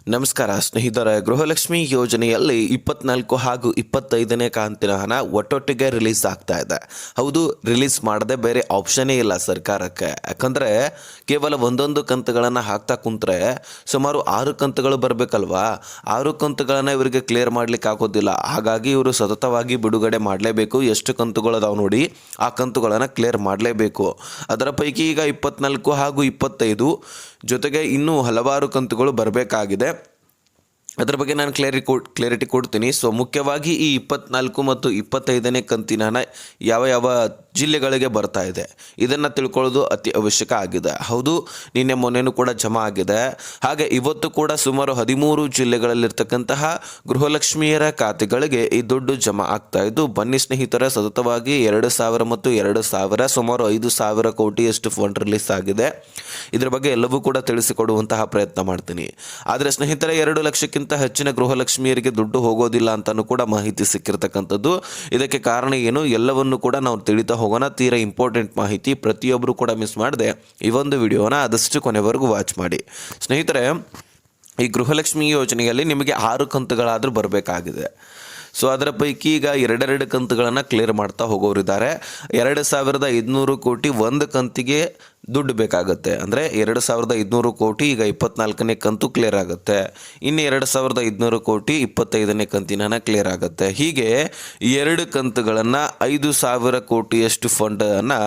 ನಮಸ್ಕಾರ ಸ್ನೇಹಿತರೆ, ಗೃಹಲಕ್ಷ್ಮಿ ಯೋಜನೆಯಲ್ಲಿ 24 ಹಾಗೂ 25ನೇ ಕಂತಿನ ಹಣ ಒಟ್ಟೊಟ್ಟಿಗೆ ರಿಲೀಸ್ ಆಗ್ತಾ ಇದೆ. ಹೌದು, ರಿಲೀಸ್ ಮಾಡದೆ ಬೇರೆ ಆಪ್ಷನ್ನೇ ಇಲ್ಲ ಸರ್ಕಾರಕ್ಕೆ. ಯಾಕಂದರೆ ಕೇವಲ ಒಂದೊಂದು ಕಂತುಗಳನ್ನು ಹಾಕ್ತಾ ಕುಂತ್ರೆ ಸುಮಾರು 6 ಕಂತುಗಳು ಬರಬೇಕಲ್ವಾ. 6 ಕಂತುಗಳನ್ನು ಇವರಿಗೆ ಕ್ಲಿಯರ್ ಮಾಡಲಿಕ್ಕೆ ಆಗೋದಿಲ್ಲ. ಹಾಗಾಗಿ ಇವರು ಸತತವಾಗಿ ಬಿಡುಗಡೆ ಮಾಡಲೇಬೇಕು. ಎಷ್ಟು ಕಂತುಗಳು ಅದಾವೆ ನೋಡಿ, ಆ ಕಂತುಗಳನ್ನು ಕ್ಲಿಯರ್ ಮಾಡಲೇಬೇಕು. ಅದರ ಪೈಕಿ ಈಗ 24 ಹಾಗೂ 25 ಜೊತೆಗೆ ಇನ್ನೂ ಹಲವಾರು ಕಂತುಗಳು ಬರಬೇಕಾಗಿದೆ. ಅದರ ಬಗ್ಗೆ ನಾನು ಕ್ಲಾರಿಟಿ ಕೊಡ್ತೀನಿ. ಸೊ ಮುಖ್ಯವಾಗಿ ಈ 24 ಮತ್ತು 25ನೇ ಕಂತಿನ ಹಣ ಯಾವ ಯಾವ ಜಿಲ್ಲೆಗಳಿಗೆ ಬರ್ತಾ ಇದೆ ಇದನ್ನು ತಿಳ್ಕೊಳ್ಳೋದು ಅತಿ ಅವಶ್ಯಕ ಆಗಿದೆ. ಹೌದು, ನಿನ್ನೆ ಮೊನ್ನೆನೂ ಕೂಡ ಜಮಾ ಆಗಿದೆ. ಹಾಗೆ ಇವತ್ತು ಕೂಡ ಸುಮಾರು 13 ಜಿಲ್ಲೆಗಳಲ್ಲಿರ್ತಕ್ಕಂತಹ ಗೃಹಲಕ್ಷ್ಮಿಯರ ಖಾತೆಗಳಿಗೆ ಈ ದುಡ್ಡು ಜಮಾ ಆಗ್ತಾ ಇದ್ದು, ಬನ್ನಿ ಸ್ನೇಹಿತರೆ, ಸತತವಾಗಿ 2,000 ಮತ್ತು 2,000 ಸುಮಾರು 5,000 ಕೋಟಿಯಷ್ಟು ಫಂಡ್ ರಿಲೀಸ್ ಆಗಿದೆ. ಇದರ ಬಗ್ಗೆ ಎಲ್ಲವೂ ಕೂಡ ತಿಳಿಸಿಕೊಡುವಂತಹ ಪ್ರಯತ್ನ ಮಾಡ್ತೀನಿ. ಆದರೆ ಸ್ನೇಹಿತರೆ, 2 ಲಕ್ಷಕ್ಕಿಂತ ಹೆಚ್ಚಿನ ಗೃಹಲಕ್ಷ್ಮಿಯರಿಗೆ ದುಡ್ಡು ಹೋಗೋದಿಲ್ಲ ಅಂತಲೂ ಕೂಡ ಮಾಹಿತಿ ಸಿಕ್ಕಿರ್ತಕ್ಕಂಥದ್ದು. ಇದಕ್ಕೆ ಕಾರಣ ಏನು ಎಲ್ಲವನ್ನು ಕೂಡ ನಾವು ತಿಳಿತಾ ಹೋಗೋಣ. ತೀರಾ ಇಂಪಾರ್ಟೆಂಟ್ ಮಾಹಿತಿ, ಪ್ರತಿಯೊಬ್ಬರು ಕೂಡ ಮಿಸ್ ಮಾಡದೆ ಈ ಒಂದು ವಿಡಿಯೋನ ಆದಷ್ಟು ಕೊನೆವರೆಗೂ ವಾಚ್ ಮಾಡಿ. ಸ್ನೇಹಿತರೆ, ಈ ಗೃಹಲಕ್ಷ್ಮಿ ಯೋಜನೆಯಲ್ಲಿ ನಿಮಗೆ 6 ಕಂತುಗಳಾದರೂ ಬರಬೇಕಾಗಿದೆ. ಸೊ ಅದರ ಪೈಕಿ ಈಗ 2 ಕಂತುಗಳನ್ನು ಕ್ಲಿಯರ್ ಮಾಡ್ತಾ ಹೋಗೋರಿದ್ದಾರೆ. 2,500 ಕೋಟಿ ಒಂದು ಕಂತಿಗೆ ದುಡ್ಡು ಬೇಕಾಗುತ್ತೆ. ಅಂದರೆ 2,500 ಕೋಟಿ ಈಗ 24ನೇ ಕಂತು ಕ್ಲಿಯರ್ ಆಗುತ್ತೆ. ಇನ್ನು 2,500 ಕೋಟಿ 25ನೇ ಕಂತಿನ ಹಣ ಕ್ಲಿಯರ್ ಆಗುತ್ತೆ. ಹೀಗೆ 2 ಕಂತುಗಳನ್ನು 5,000 ಕೋಟಿಯಷ್ಟು ಫಂಡನ್ನು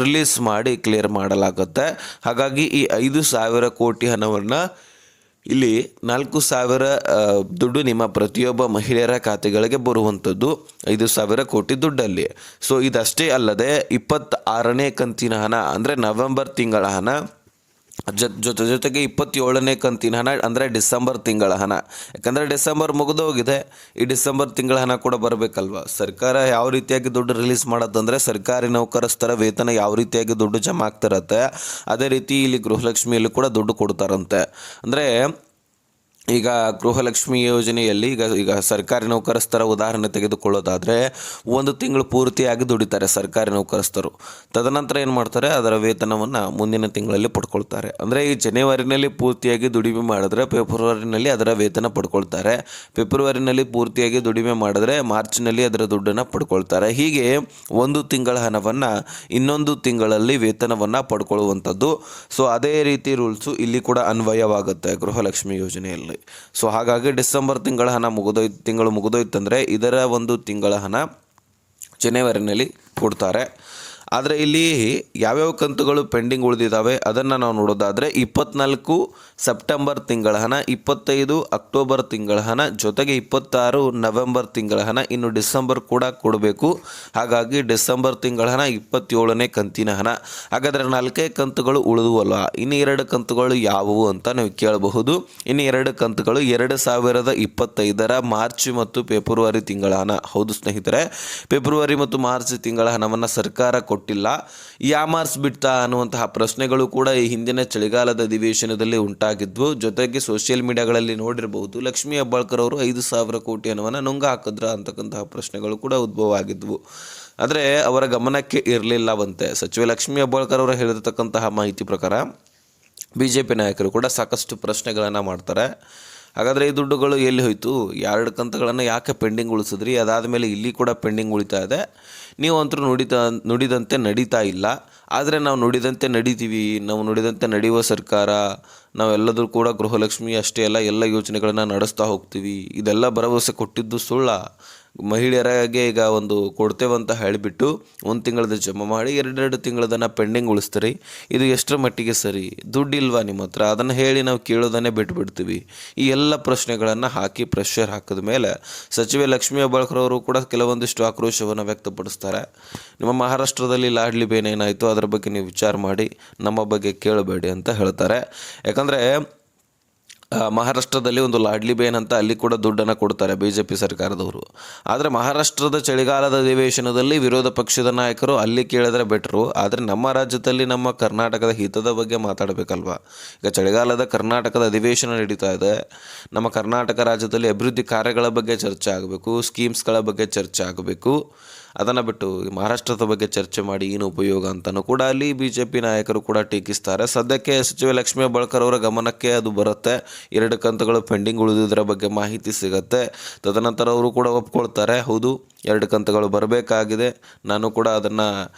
ರಿಲೀಸ್ ಮಾಡಿ ಕ್ಲಿಯರ್ ಮಾಡಲಾಗುತ್ತೆ. ಹಾಗಾಗಿ ಈ 5,000 ಕೋಟಿ ಹಣವನ್ನು ಇಲ್ಲಿ 4,000 ದುಡ್ಡು ನಿಮ್ಮ ಪ್ರತಿಯೊಬ್ಬ ಮಹಿಳೆಯರ ಖಾತೆಗಳಿಗೆ ಬರುವಂಥದ್ದು 5,000 ಕೋಟಿ ದುಡ್ಡಲ್ಲಿ. ಸೊ ಇದಷ್ಟೇ ಅಲ್ಲದೆ 26ನೇ ಕಂತಿನ ಹಣ ಅಂದರೆ ನವೆಂಬರ್ ತಿಂಗಳ ಹಣ, ಜೊತೆಗೆ 27ನೇ ಕಂತಿನ ಹಣ ಅಂದರೆ ಡಿಸೆಂಬರ್ ತಿಂಗಳ ಹಣ. ಯಾಕಂದರೆ ಡಿಸೆಂಬರ್ ಮುಗಿದೋಗಿದೆ, ಈ ಡಿಸೆಂಬರ್ ತಿಂಗಳ ಹಣ ಕೂಡ ಬರಬೇಕಲ್ವ. ಸರ್ಕಾರ ಯಾವ ರೀತಿಯಾಗಿ ದುಡ್ಡು ರಿಲೀಸ್ ಮಾಡೋದಂದರೆ, ಸರ್ಕಾರಿ ನೌಕರಸ್ಥರ ವೇತನ ಯಾವ ರೀತಿಯಾಗಿ ದುಡ್ಡು ಜಮಾ ಆಗ್ತಿರತ್ತೆ, ಅದೇ ರೀತಿ ಇಲ್ಲಿ ಗೃಹಲಕ್ಷ್ಮಿಯಲ್ಲಿ ಕೂಡ ದುಡ್ಡು ಕೊಡ್ತಾರಂತೆ. ಅಂದರೆ ಈಗ ಗೃಹಲಕ್ಷ್ಮಿ ಯೋಜನೆಯಲ್ಲಿ ಈಗ ಸರ್ಕಾರಿ ನೌಕರಸ್ಥರ ಉದಾಹರಣೆ ತೆಗೆದುಕೊಳ್ಳೋದಾದರೆ, 1 ತಿಂಗಳು ಪೂರ್ತಿಯಾಗಿ ದುಡಿತಾರೆ ಸರ್ಕಾರಿ ನೌಕರಸ್ಥರು. ತದನಂತರ ಏನು ಮಾಡ್ತಾರೆ, ಅದರ ವೇತನವನ್ನು ಮುಂದಿನ ತಿಂಗಳಲ್ಲಿ ಪಡ್ಕೊಳ್ತಾರೆ. ಅಂದರೆ ಈ ಜನವರಿನಲ್ಲಿ ಪೂರ್ತಿಯಾಗಿ ದುಡಿಮೆ ಮಾಡಿದ್ರೆ ಫೆಬ್ರವರಿನಲ್ಲಿ ಅದರ ವೇತನ ಪಡ್ಕೊಳ್ತಾರೆ. ಫೆಬ್ರವರಿನಲ್ಲಿ ಪೂರ್ತಿಯಾಗಿ ದುಡಿಮೆ ಮಾಡಿದ್ರೆ ಮಾರ್ಚ್ನಲ್ಲಿ ಅದರ ದುಡ್ಡನ್ನು ಪಡ್ಕೊಳ್ತಾರೆ. ಹೀಗೆ 1 ತಿಂಗಳ ಹಣವನ್ನು ಇನ್ನೊಂದು ತಿಂಗಳಲ್ಲಿ ವೇತನವನ್ನು ಪಡ್ಕೊಳ್ಳುವಂಥದ್ದು. ಸೊ ಅದೇ ರೀತಿ ರೂಲ್ಸು ಇಲ್ಲಿ ಕೂಡ ಅನ್ವಯವಾಗುತ್ತೆ ಗೃಹಲಕ್ಷ್ಮಿ ಯೋಜನೆಯಲ್ಲಿ. ಸೊ ಹಾಗಾಗಿ ಡಿಸೆಂಬರ್ ತಿಂಗಳ ಹಣ ಮುಗಿದೋಯ್ತಂದರೆ ಇದರ 1 ತಿಂಗಳ ಹಣ ಜನವರಿನಲ್ಲಿ ಕೊಡ್ತಾರೆ. ಆದರೆ ಇಲ್ಲಿ ಯಾವ್ಯಾವ ಕಂತುಗಳು ಪೆಂಡಿಂಗ್ ಉಳಿದಿದ್ದಾವೆ ಅದನ್ನು ನಾವು ನೋಡೋದಾದರೆ, 24 ಸೆಪ್ಟೆಂಬರ್ ತಿಂಗಳ ಹಣ, 25 ಅಕ್ಟೋಬರ್ ತಿಂಗಳ ಹಣ, ಜೊತೆಗೆ 26 ನವೆಂಬರ್ ತಿಂಗಳ ಹಣ, ಇನ್ನು ಡಿಸೆಂಬರ್ ಕೂಡ ಕೊಡಬೇಕು. ಹಾಗಾಗಿ ಡಿಸೆಂಬರ್ ತಿಂಗಳ ಹಣ 27ನೇ ಕಂತಿನ ಹಣ. ಹಾಗಾದರೆ 4 ಕಂತುಗಳು ಉಳಿದುವಲ್ಲ, ಇನ್ನು 2 ಕಂತುಗಳು ಯಾವುವು ಅಂತ ನೀವು ಕೇಳಬಹುದು. ಇನ್ನು 2 ಕಂತುಗಳು 2025 ಮಾರ್ಚ್ ಮತ್ತು ಫೆಬ್ರವರಿ ತಿಂಗಳ ಹಣ. ಹೌದು ಸ್ನೇಹಿತರೆ, ಫೆಬ್ರವರಿ ಮತ್ತು ಮಾರ್ಚ್ ತಿಂಗಳ ಹಣವನ್ನು ಸರ್ಕಾರ ಕೊಟ್ಟಿಲ್ಲ, ಯಾಮಾರಿಸ್ಬಿಡ್ತಾ ಅನ್ನುವಂತಹ ಪ್ರಶ್ನೆಗಳು ಕೂಡ ಈ ಹಿಂದಿನ ಚಳಿಗಾಲದ ಅಧಿವೇಶನದಲ್ಲಿ ಉಂಟಾಗಿದ್ವು. ಜೊತೆಗೆ ಸೋಷಿಯಲ್ ಮೀಡಿಯಾಗಳಲ್ಲಿ ನೋಡಿರಬಹುದು, ಲಕ್ಷ್ಮೀ ಹೆಬ್ಬಾಳ್ಕರ್ ಅವರು 5,000 ಕೋಟಿ ಹಣವನ್ನು ನುಂಗ ಹಾಕಿದ್ರ ಅಂತಕ್ಕಂತಹ ಪ್ರಶ್ನೆಗಳು ಕೂಡ ಉದ್ಭವ ಆಗಿದ್ವು. ಆದರೆ ಅವರ ಗಮನಕ್ಕೆ ಇರಲಿಲ್ಲವಂತೆ. ಸಚಿವೆ ಲಕ್ಷ್ಮೀ ಹೆಬ್ಬಾಳ್ಕರ್ ಅವರು ಹೇಳಿರ್ತಕ್ಕಂತಹ ಮಾಹಿತಿ ಪ್ರಕಾರ BJP ನಾಯಕರು ಕೂಡ ಸಾಕಷ್ಟು ಪ್ರಶ್ನೆಗಳನ್ನು ಮಾಡ್ತಾರೆ. ಹಾಗಾದರೆ ಈ ದುಡ್ಡುಗಳು ಎಲ್ಲಿ ಹೋಯಿತು, 2 ಕಂತುಗಳನ್ನು ಯಾಕೆ ಪೆಂಡಿಂಗ್ ಉಳಿಸಿದ್ರಿ, ಅದಾದ ಮೇಲೆ ಇಲ್ಲಿ ಕೂಡ ಪೆಂಡಿಂಗ್ ಉಳಿತಾ ಇದೆ, ನೀವು ಅಂತೂ ನುಡಿದಂತೆ ನಡೀತಾ ಇಲ್ಲ. ಆದರೆ ನಾವು ನುಡಿದಂತೆ ನಡೀತೀವಿ, ನಾವು ನುಡಿದಂತೆ ನಡೆಯುವ ಸರ್ಕಾರ, ನಾವೆಲ್ಲದರೂ ಕೂಡ ಗೃಹಲಕ್ಷ್ಮಿ ಅಷ್ಟೇ ಅಲ್ಲ ಎಲ್ಲ ಯೋಜನೆಗಳನ್ನು ನಡೆಸ್ತಾ ಹೋಗ್ತೀವಿ, ಇದೆಲ್ಲ ಭರವಸೆ ಕೊಟ್ಟಿದ್ದು ಸುಳ್ಳ. ಮಹಿಳೆಯರಿಗೆ ಈಗ ಒಂದು ಕೊಡ್ತೇವಂತ ಹೇಳಿಬಿಟ್ಟು 1 ತಿಂಗಳದ ಜಮಾ ಮಾಡಿ 2 ತಿಂಗಳದನ್ನು ಪೆಂಡಿಂಗ್ ಉಳಿಸ್ತೀರಿ. ಇದು ಎಷ್ಟರ ಮಟ್ಟಿಗೆ ಸರಿ? ದುಡ್ಡಿಲ್ವಾ ನಿಮ್ಮ ಹತ್ರ? ಅದನ್ನು ಹೇಳಿ ನಾವು ಕೇಳೋದನ್ನೇ ಬಿಟ್ಬಿಡ್ತೀವಿ. ಈ ಎಲ್ಲ ಪ್ರಶ್ನೆಗಳನ್ನು ಹಾಕಿ ಪ್ರೆಷರ್ ಹಾಕಿದ ಮೇಲೆ ಸಚಿವೆ ಲಕ್ಷ್ಮೀ ಹೆಬ್ಬಾಳ್ಕರ್ ಅವರು ಕೂಡ ಕೆಲವೊಂದಿಷ್ಟು ಆಕ್ರೋಶವನ್ನು ವ್ಯಕ್ತಪಡಿಸ್ತಾರೆ. ನಿಮ್ಮ ಮಹಾರಾಷ್ಟ್ರದಲ್ಲಿ ಲಾಡ್ಲಿ ಬೇನ್ ಏನಾಯಿತು, ಅದರ ಬಗ್ಗೆ ನೀವು ವಿಚಾರ ಮಾಡಿ, ನಮ್ಮ ಬಗ್ಗೆ ಕೇಳಬೇಡಿ ಅಂತ ಹೇಳ್ತಾರೆ. ಯಾಕಂದರೆ ಮಹಾರಾಷ್ಟ್ರದಲ್ಲಿ ಒಂದು ಲಾಡ್ಲಿ ಬೇನ್ ಅಂತ ಅಲ್ಲಿ ಕೂಡ ದುಡ್ಡನ್ನು ಕೊಡ್ತಾರೆ BJP ಸರ್ಕಾರದವರು. ಆದರೆ ಮಹಾರಾಷ್ಟ್ರದ ಚಳಿಗಾಲದ ಅಧಿವೇಶನದಲ್ಲಿ ವಿರೋಧ ಪಕ್ಷದ ನಾಯಕರು ಅಲ್ಲಿ ಕೇಳಿದ್ರೆ ಬೆಟ್ರು. ಆದರೆ ನಮ್ಮ ರಾಜ್ಯದಲ್ಲಿ ನಮ್ಮ ಕರ್ನಾಟಕದ ಹಿತದ ಬಗ್ಗೆ ಮಾತಾಡಬೇಕಲ್ವ. ಈಗ ಚಳಿಗಾಲದ ಕರ್ನಾಟಕದ ಅಧಿವೇಶನ ನಡೀತಾ ಇದೆ. ನಮ್ಮ ಕರ್ನಾಟಕ ರಾಜ್ಯದಲ್ಲಿ ಅಭಿವೃದ್ಧಿ ಕಾರ್ಯಗಳ ಬಗ್ಗೆ ಚರ್ಚೆ ಆಗಬೇಕು, ಸ್ಕೀಮ್ಸ್ಗಳ ಬಗ್ಗೆ ಚರ್ಚೆ ಆಗಬೇಕು. ಅದನ್ನು ಬಿಟ್ಟು ಈ ಮಹಾರಾಷ್ಟ್ರದ ಬಗ್ಗೆ ಚರ್ಚೆ ಮಾಡಿ ಏನು ಉಪಯೋಗ ಅಂತಲೂ ಕೂಡ ಅಲ್ಲಿ ಬಿ ಜೆ ಪಿ ನಾಯಕರು ಕೂಡ ಟೀಕಿಸ್ತಾರೆ. ಸದ್ಯಕ್ಕೆ ಸಚಿವೆ ಲಕ್ಷ್ಮೀ ಹೆಬ್ಬಾಳ್ಕರ್ ಅವರ ಗಮನಕ್ಕೆ ಅದು ಬರುತ್ತೆ. 2 ಕಂತುಗಳು ಪೆಂಡಿಂಗ್ ಉಳಿದಿದ್ದರ ಬಗ್ಗೆ ಮಾಹಿತಿ ಸಿಗುತ್ತೆ. ತದನಂತರ ಅವರು ಕೂಡ ಒಪ್ಕೊಳ್ತಾರೆ, ಹೌದು 2 ಕಂತುಗಳು ಬರಬೇಕಾಗಿದೆ, ನಾನು ಕೂಡ ಅದನ್ನು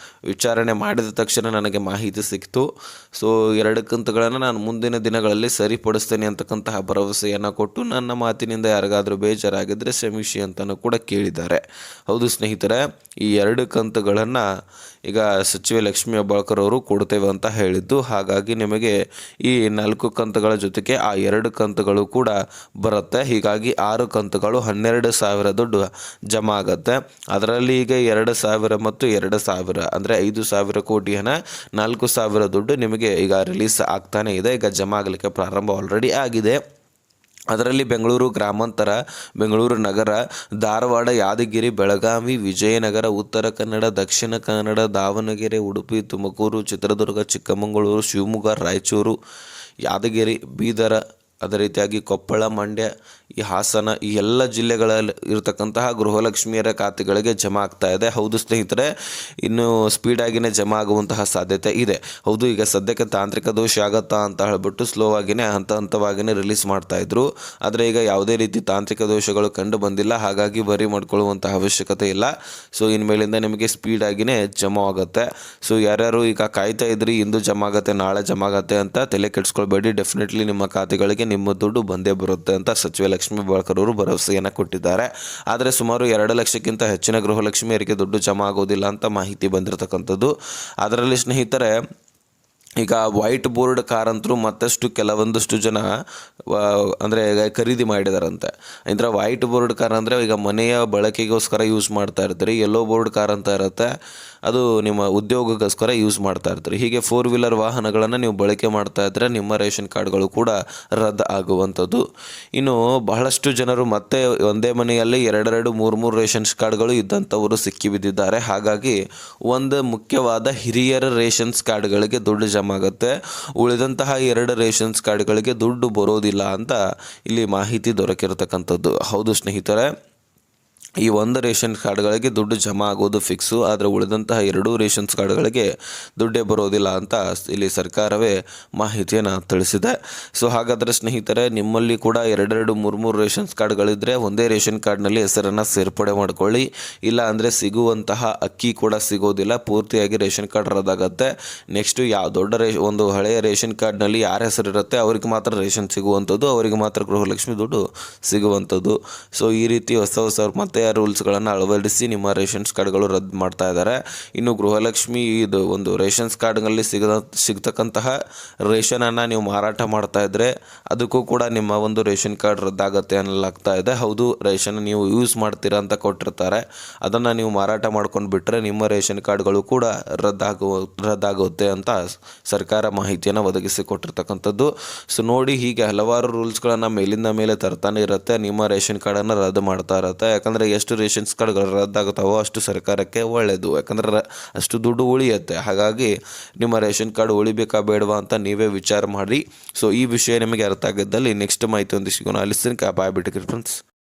ವಿಚಾರಣೆ ಮಾಡಿದ ತಕ್ಷಣ ನನಗೆ ಮಾಹಿತಿ ಸಿಕ್ತು. ಸೊ 2 ಕಂತುಗಳನ್ನು ನಾನು ಮುಂದಿನ ದಿನಗಳಲ್ಲಿ ಸರಿಪಡಿಸ್ತೇನೆ ಅಂತಕ್ಕಂತಹ ಭರವಸೆಯನ್ನು ಕೊಟ್ಟು ನನ್ನ ಮಾತಿನಿಂದ ಯಾರಿಗಾದರೂ ಬೇಜಾರಾಗಿದ್ದರೆ ಕ್ಷಮಿಸಿ ಅಂತಲೂ ಕೂಡ ಕೇಳಿದ್ದಾರೆ. ಹೌದು ಸ್ನೇಹಿತರೆ, ಈ 2 ಕಂತುಗಳನ್ನು ಈಗ ಸಚಿವೆ ಲಕ್ಷ್ಮೀ ಹೆಬ್ಬಾಳ್ಕರ್ ಅವರು ಕೊಡ್ತೇವೆ ಅಂತ ಹೇಳಿದ್ದು. ಹಾಗಾಗಿ ನಿಮಗೆ ಈ 4 ಕಂತುಗಳ ಜೊತೆಗೆ ಆ 2 ಕಂತುಗಳು ಕೂಡ ಬರುತ್ತೆ. ಹೀಗಾಗಿ 6 ಕಂತುಗಳು 12,000 ದುಡ್ಡು ಜಮಾ ಆಗುತ್ತೆ. ಅದರಲ್ಲಿ ಈಗ 2,000 ಮತ್ತು 2,000 ಅಂದರೆ 5,000 ಕೋಟಿ ಹಣ, 4,000 ದುಡ್ಡು ನಿಮಗೆ ಈಗ ರಿಲೀಸ್ ಆಗ್ತಾನೆ ಇದೆ. ಈಗ ಜಮಾ ಆಗಲಿಕ್ಕೆ ಪ್ರಾರಂಭ ಆಲ್ರೆಡಿ ಆಗಿದೆ. ಅದರಲ್ಲಿ ಬೆಂಗಳೂರು ಗ್ರಾಮಾಂತರ, ಬೆಂಗಳೂರು ನಗರ, ಧಾರವಾಡ, ಯಾದಗಿರಿ, ಬೆಳಗಾವಿ, ವಿಜಯನಗರ, ಉತ್ತರ ಕನ್ನಡ, ದಕ್ಷಿಣ ಕನ್ನಡ, ದಾವಣಗೆರೆ, ಉಡುಪಿ, ತುಮಕೂರು, ಚಿತ್ರದುರ್ಗ, ಚಿಕ್ಕಮಗಳೂರು, ಶಿವಮೊಗ್ಗ, ರಾಯಚೂರು, ಯಾದಗಿರಿ, ಬೀದರ, ಅದೇ ರೀತಿಯಾಗಿ ಕೊಪ್ಪಳ, ಮಂಡ್ಯ, ಈ ಹಾಸನ, ಈ ಎಲ್ಲ ಜಿಲ್ಲೆಗಳಲ್ಲಿ ಇರತಕ್ಕಂತಹ ಗೃಹಲಕ್ಷ್ಮಿಯರ ಖಾತೆಗಳಿಗೆ ಜಮಾ ಆಗ್ತಾ ಇದೆ. ಹೌದು ಸ್ನೇಹಿತರೆ, ಇನ್ನು ಸ್ಪೀಡಾಗಿಯೇ ಜಮಾ ಆಗುವಂತಹ ಸಾಧ್ಯತೆ ಇದೆ. ಹೌದು, ಈಗ ಸದ್ಯಕ್ಕೆ ತಾಂತ್ರಿಕ ದೋಷ ಆಗತ್ತಾ ಅಂತ ಹೇಳ್ಬಿಟ್ಟು ಸ್ಲೋ ಆಗಿನೇ ಹಂತವಾಗಿಯೇ ರಿಲೀಸ್ ಮಾಡ್ತಾಯಿದ್ರು. ಆದರೆ ಈಗ ಯಾವುದೇ ರೀತಿ ತಾಂತ್ರಿಕ ದೋಷಗಳು ಕಂಡು ಬಂದಿಲ್ಲ. ಹಾಗಾಗಿ ವರಿ ಮಾಡ್ಕೊಳ್ಳುವಂತಹ ಅವಶ್ಯಕತೆ ಇಲ್ಲ. ಸೊ ಇನ್ಮೇಲಿಂದ ನಿಮಗೆ ಸ್ಪೀಡಾಗಿಯೇ ಜಮಾ ಆಗುತ್ತೆ. ಸೊ ಯಾರ್ಯಾರು ಈಗ ಕಾಯ್ತಾ ಇದ್ರಿ ಇಂದು ಜಮಾ ಆಗುತ್ತೆ, ನಾಳೆ ಜಮಾ ಆಗುತ್ತೆ ಅಂತ ತಲೆ ಕೆಡಿಸ್ಕೊಳ್ಬೇಡಿ. ಡೆಫಿನೆಟ್ಲಿ ನಿಮ್ಮ ಖಾತೆಗಳಿಗೆ ನಿಮ್ಮ ದುಡ್ಡು ಬಂದೇ ಬರುತ್ತೆ ಅಂತ ಸಚಿವೆ ಲಕ್ಷ್ಮೀ ಹೆಬ್ಬಾಳ್ಕರ್ ಅವರು ಭರವಸೆಯನ್ನು ಕೊಟ್ಟಿದ್ದಾರೆ. ಆದರೆ ಸುಮಾರು 2 ಲಕ್ಷಕ್ಕಿಂತ ಹೆಚ್ಚಿನ ಗೃಹಲಕ್ಷ್ಮಿಯರಿಗೆ ದುಡ್ಡು ಜಮಾ ಆಗೋದಿಲ್ಲ ಅಂತ ಮಾಹಿತಿ ಬಂದಿರತಕ್ಕಂಥದ್ದು. ಅದರಲ್ಲಿ ಸ್ನೇಹಿತರೆ, ಈಗ ವೈಟ್ ಬೋರ್ಡ್ ಕಾರ್ ಅಂತೂ ಮತ್ತಷ್ಟು ಕೆಲವೊಂದಷ್ಟು ಜನ ಅಂದರೆ ಖರೀದಿ ಮಾಡಿದಾರಂತೆ. ಅಂದರೆ ವೈಟ್ ಬೋರ್ಡ್ ಕಾರ್ ಅಂದರೆ ಈಗ ಮನೆಯ ಬಳಕೆಗೋಸ್ಕರ ಯೂಸ್ ಮಾಡ್ತಾ ಇರ್ತೀರಿ. ಯೆಲ್ಲೋ ಬೋರ್ಡ್ ಕಾರ್ ಅಂತ ಇರುತ್ತೆ, ಅದು ನಿಮ್ಮ ಉದ್ಯೋಗಕ್ಕೋಸ್ಕರ ಯೂಸ್ ಮಾಡ್ತಾ ಇರ್ತೀರಿ. ಹೀಗೆ 4 ವೀಲರ್ ವಾಹನಗಳನ್ನು ನೀವು ಬಳಕೆ ಮಾಡ್ತಾ ಇದ್ದರೆ ನಿಮ್ಮ ರೇಷನ್ ಕಾರ್ಡ್ಗಳು ಕೂಡ ರದ್ದು ಆಗುವಂಥದ್ದು. ಇನ್ನು ಬಹಳಷ್ಟು ಜನರು ಮತ್ತೆ ಒಂದೇ ಮನೆಯಲ್ಲಿ 2 3 ರೇಷನ್ಸ್ ಕಾರ್ಡ್ಗಳು ಇದ್ದಂಥವರು ಸಿಕ್ಕಿಬಿದ್ದಿದ್ದಾರೆ. ಹಾಗಾಗಿ ಒಂದು ಮುಖ್ಯವಾದ ಹಿರಿಯರ ರೇಷನ್ಸ್ ಕಾರ್ಡ್ಗಳಿಗೆ ದುಡ್ಡು ಜಮಾ ಆಗುತ್ತೆ. ಉಳಿದಂತಹ 2 ರೇಷನ್ಸ್ ಕಾರ್ಡ್ಗಳಿಗೆ ದುಡ್ಡು ಬರೋದಿಲ್ಲ ಅಂತ ಇಲ್ಲಿ ಮಾಹಿತಿ ದೊರಕಿರತಕ್ಕಂಥದ್ದು. ಹೌದು ಸ್ನೇಹಿತರೆ, ಈ 1 ರೇಷನ್ ಕಾರ್ಡ್ಗಳಿಗೆ ದುಡ್ಡು ಜಮಾ ಆಗೋದು ಫಿಕ್ಸು. ಆದರೆ ಉಳಿದಂತಹ 2 ರೇಷನ್ಸ್ ಕಾರ್ಡ್ಗಳಿಗೆ ದುಡ್ಡೇ ಬರೋದಿಲ್ಲ ಅಂತ ಇಲ್ಲಿ ಸರ್ಕಾರವೇ ಮಾಹಿತಿಯನ್ನು ತಿಳಿಸಿದೆ. ಸೊ ಹಾಗಾದರೆ ಸ್ನೇಹಿತರೆ, ನಿಮ್ಮಲ್ಲಿ ಕೂಡ 2 3 ರೇಷನ್ಸ್ ಕಾರ್ಡ್ಗಳಿದ್ದರೆ ಒಂದೇ ರೇಷನ್ ಕಾರ್ಡ್ನಲ್ಲಿ ಹೆಸರನ್ನು ಸೇರ್ಪಡೆ ಮಾಡ್ಕೊಳ್ಳಿ. ಇಲ್ಲ ಅಂದರೆ ಸಿಗುವಂತಹ ಅಕ್ಕಿ ಕೂಡ ಸಿಗೋದಿಲ್ಲ, ಪೂರ್ತಿಯಾಗಿ ರೇಷನ್ ಕಾರ್ಡ್ ರದ್ದಾಗುತ್ತೆ. ನೆಕ್ಸ್ಟು ದೊಡ್ಡ ಒಂದು ಹಳೆಯ ರೇಷನ್ ಕಾರ್ಡ್ನಲ್ಲಿ ಯಾರ ಹೆಸರಿರುತ್ತೆ ಅವ್ರಿಗೆ ಮಾತ್ರ ರೇಷನ್ ಸಿಗುವಂಥದ್ದು, ಅವರಿಗೆ ಮಾತ್ರ ಗೃಹಲಕ್ಷ್ಮಿ ದುಡ್ಡು ಸಿಗುವಂಥದ್ದು. ಸೊ ಈ ರೀತಿ ಹೊಸ ಮತ್ತೆ ರೂಲ್ಸ್ಗಳನ್ನು ಅಳವಡಿಸಿ ನಿಮ್ಮ ರೇಷನ್ಸ್ ಕಾರ್ಡ್ಗಳು ರದ್ದು ಮಾಡ್ತಾ ಇದ್ದಾರೆ. ಇನ್ನು ಗೃಹಲಕ್ಷ್ಮಿ ಇದು ಒಂದು ರೇಷನ್ಸ್ ಕಾರ್ಡ್ನಲ್ಲಿ ಸಿಗ್ತಕ್ಕಂತಹ ರೇಷನನ್ನು ನೀವು ಮಾರಾಟ ಮಾಡ್ತಾ ಇದ್ದರೆ ಅದಕ್ಕೂ ಕೂಡ ನಿಮ್ಮ ಒಂದು ರೇಷನ್ ಕಾರ್ಡ್ ರದ್ದಾಗತ್ತೆ ಅನ್ನಲಾಗ್ತಾ ಇದೆ. ಹೌದು, ರೇಷನ್ ನೀವು ಯೂಸ್ ಮಾಡ್ತೀರಾ ಅಂತ ಕೊಟ್ಟಿರ್ತಾರೆ, ಅದನ್ನು ನೀವು ಮಾರಾಟ ಮಾಡ್ಕೊಂಡು ಬಿಟ್ಟರೆ ನಿಮ್ಮ ರೇಷನ್ ಕಾರ್ಡ್ಗಳು ಕೂಡ ರದ್ದಾಗುತ್ತೆ ಅಂತ ಸರ್ಕಾರ ಮಾಹಿತಿಯನ್ನು ಒದಗಿಸಿಕೊಟ್ಟಿರ್ತಕ್ಕಂಥದ್ದು. ಸೊ ನೋಡಿ, ಹೀಗೆ ಹಲವಾರು ರೂಲ್ಸ್ಗಳನ್ನು ಮೇಲಿಂದ ಮೇಲೆ ತರ್ತಾನೆ ಇರುತ್ತೆ. ನಿಮ್ಮ ರೇಷನ್ ಕಾರ್ಡನ್ನು ರದ್ದು ಮಾಡ್ತಾ ಇರುತ್ತೆ. ಯಾಕಂದರೆ ಎಷ್ಟು ರೇಷನ್ಸ್ ಕಾರ್ಡ್ಗಳು ರದ್ದಾಗುತ್ತಾವೋ ಅಷ್ಟು ಸರ್ಕಾರಕ್ಕೆ ಒಳ್ಳೆಯದು, ಯಾಕಂದ್ರೆ ಅಷ್ಟು ದುಡ್ಡು ಉಳಿಯುತ್ತೆ. ಹಾಗಾಗಿ ನಿಮ್ಮ ರೇಷನ್ ಕಾರ್ಡ್ ಉಳಿಬೇಕಾ ಬೇಡವಾ ಅಂತ ನೀವೇ ವಿಚಾರ ಮಾಡಿ. ಸೊ ಈ ವಿಷಯ ನಿಮಗೆ ಅರ್ಥ ಆಗಿದ್ದಲ್ಲಿ ನೆಕ್ಸ್ಟ್ ಮಾಹಿತಿ ಒಂದು ಸಿಗೋಣ. ಅಲ್ಲಿ ಬಾಯ್ ಬಿಟ್ಟಿರಿ ಫ್ರೆಂಡ್ಸ್.